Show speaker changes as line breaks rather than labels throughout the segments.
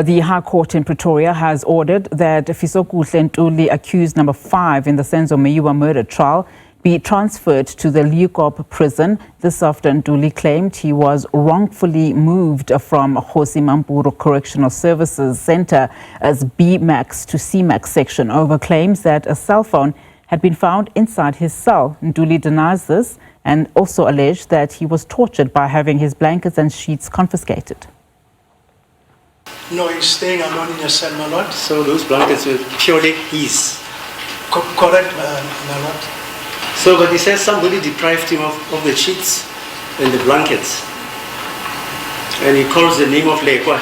The High Court in Pretoria has ordered that Fisokuhle Ntuli, accused number 5 in the Senzo Meyiwa murder trial, be transferred to the Leeuwkop Prison. This after Ntuli claimed he was wrongfully moved from Kgosi Mampuru Correctional Services Center as B-Max to C-Max section over claims that a cell phone had been found inside his cell. Ntuli denies this and also alleged that he was tortured by having his blankets and sheets confiscated.
No, he's staying alone in a cell, my lord.
So those blankets were purely his?
Correct, my lord.
So, but he says somebody deprived him of the sheets and the blankets. And he calls the name of Leeuwkop.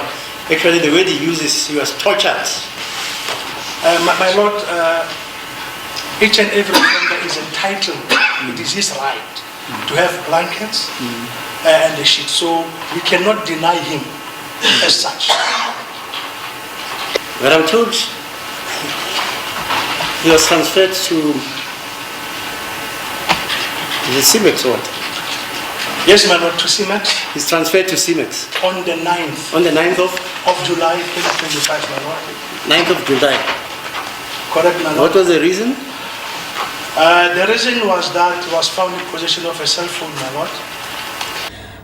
Actually, the word he uses, he was tortured.
My lord, each and every offender is entitled, it is his right to have blankets and the sheet. So we cannot deny him as such.
But I'm told he was transferred to the C-Max or what?
Yes, my lord, to C-Max.
He's transferred to C-Max.
On the 9th.
On the 9th
of July 2025, my lord.
9th of July.
Correct, my lord.
What was the reason?
The reason was that he was found in possession of a cell phone, my lord.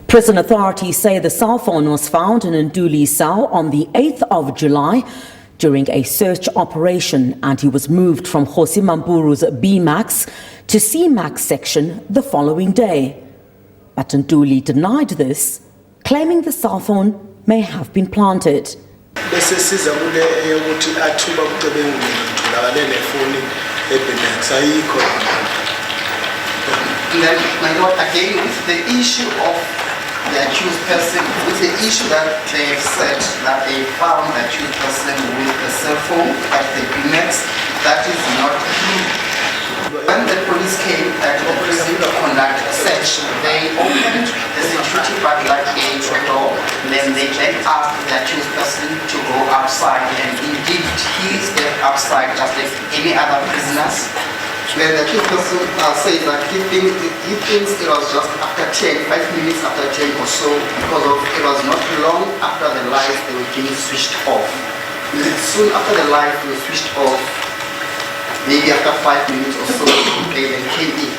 Prison authorities say the cell phone was found in Ntuli's cell on the 8th of July during a search operation, and he was moved from Kgosi Mampuru's B-Max to C-Max section the following day. But Ntuli denied this, claiming the cell phone may have been planted.
My
lord, again with the issue of the accused person, with the issue that they have said that they found the accused person with a cell phone at the B-Max, that is not true. When the police came at the prison to conduct a search, they opened the security padlock gate door, then they asked the accused person to go outside, and indeed he stepped outside just like any other prisoners. When the accused person says that he thinks it was just after 10, 5 minutes after 10 or so, because of it was not long after the lights they were being switched off. Soon after the lights were switched off, maybe after 5 minutes or so, they then came in.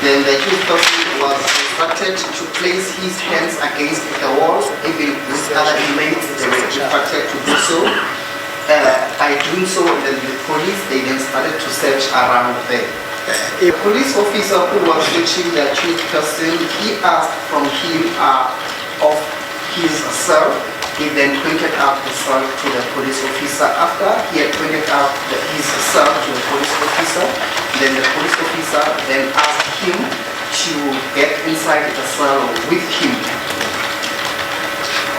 Then the accused person was instructed to place his hands against the walls, even with other inmates, they were instructed to do so. By doing so, then the police, they then started to search around there. A police officer who was searching the accused person, he asked from him of his cell. He then pointed out the cell to the police officer. After he had pointed out his cell to the police officer, then the police officer then asked him to get inside the cell with him.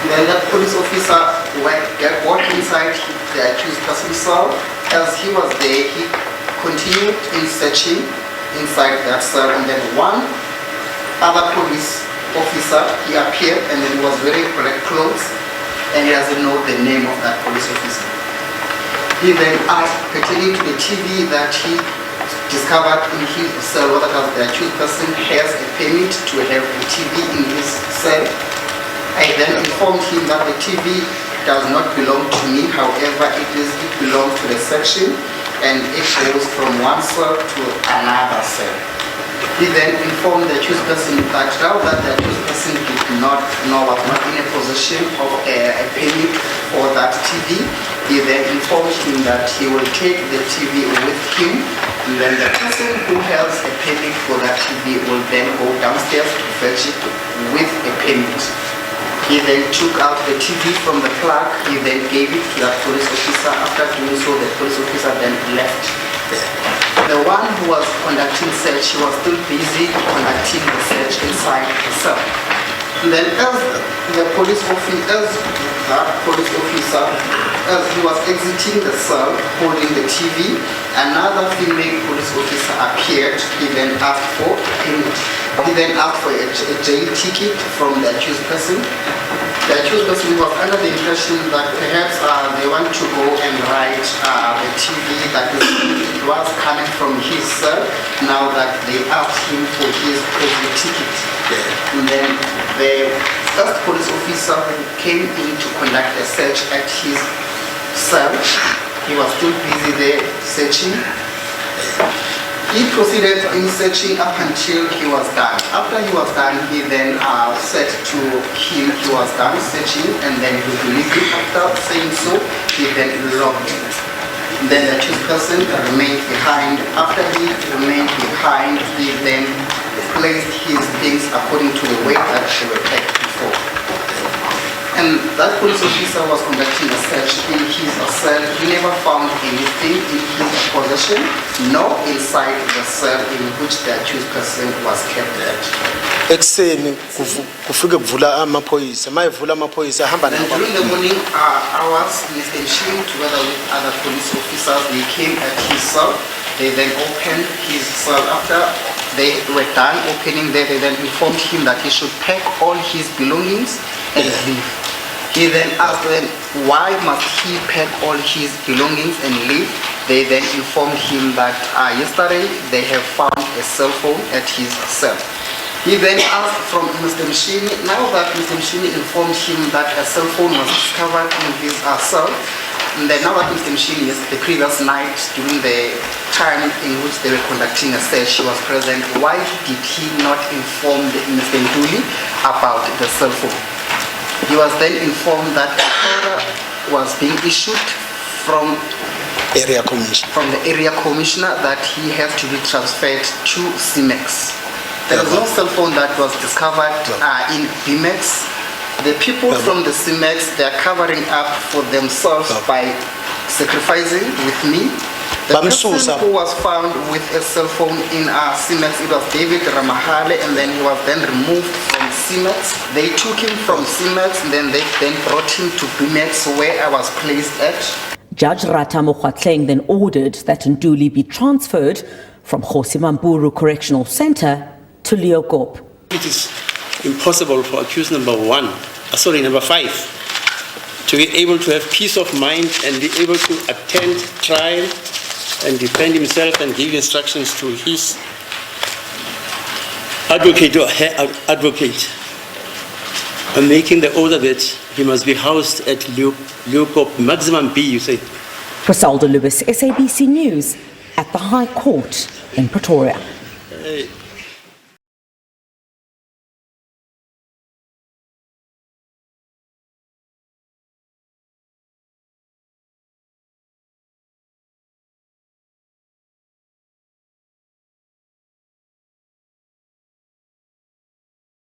Then the police officer walked inside the accused person's cell. As he was there, he continued in searching inside that cell, and then one other police officer, he appeared, and then he was wearing correct clothes, and he doesn't know the name of that police officer. He then asked, pertaining to the TV that he discovered in his cell, whether the accused person has a permit to have a TV in his cell. I then informed him that the TV does not belong to me, however it belongs to the section, and it goes from one cell to another cell. He then informed the accused person that now that the accused person did not know, was not in a possession of a permit for that TV, he then informed him that he will take the TV with him, and then the person who has a permit for that TV will then go downstairs to fetch it with a permit. He then took out the TV from the plug, he then gave it to that police officer. After doing so, the police officer then left. The one who was conducting search, he was still busy conducting the search inside the cell. And then as the police officer, as he was exiting the cell holding the TV, another female police officer appeared. He then asked for a payment. He then asked for a jail ticket from the accused person. The accused person was under the impression that perhaps they want to go and write the TV that was coming from his cell now that they asked him for his prison ticket. And then the first police officer who came in to conduct a search at his cell, he was still busy there searching. He proceeded in searching up until he was done. After he was done, he then said to him he was done searching and then he would leave him. After saying so, he then locked him. Then the accused person remained behind. After he remained behind, he then placed his things according to the way that they were packed before. And that police officer was conducting a search in his cell. He never found anything in his possession, nor inside the cell in which the accused person was kept at.
Ekuseni kufike kuvula amaphoyisa mayevula amaphoyisa ahamba
And during the morning hours, Mr. Mshini, together with other police officers, they came at his cell. They then opened his cell. After they were done opening there, they then informed him that he should pack all his belongings and leave. He then asked them why must he pack all his belongings and leave. They then informed him that yesterday they have found a cell phone at his cell. He then asked from Mr. Mshini, now that Mr. Mshini informed him that a cell phone was discovered in his cell, and then now that Mr. Mshini, the previous night during the time in which they were conducting a search, he was present, why did he not inform Mr. Ntuli about the cell phone? He was then informed that an order was being issued from the area commissioner that he has to be transferred to CMEX. There was no cell phone that was discovered in BMX. The people from the CMEX, they are covering up for themselves by sacrificing with me. The person who was found with a cell phone in CMEX, it was David Ramahale, and then he was then removed from CMEX. They took him from CMEX, and then they then brought him to BMX, where I was placed at.
Judge Rata Mokwatleng then ordered that Ntuli be transferred from Kgosi Mampuru Correctional Center to Leeuwkop.
It is impossible for accused number 5 to be able to have peace of mind and be able to attend trial and defend himself and give instructions to his advocate or her advocate, and making the order that he must be housed at Leeuwkop maximum B, you say.
Griselda Lewis, SABC News, at the High Court in Pretoria.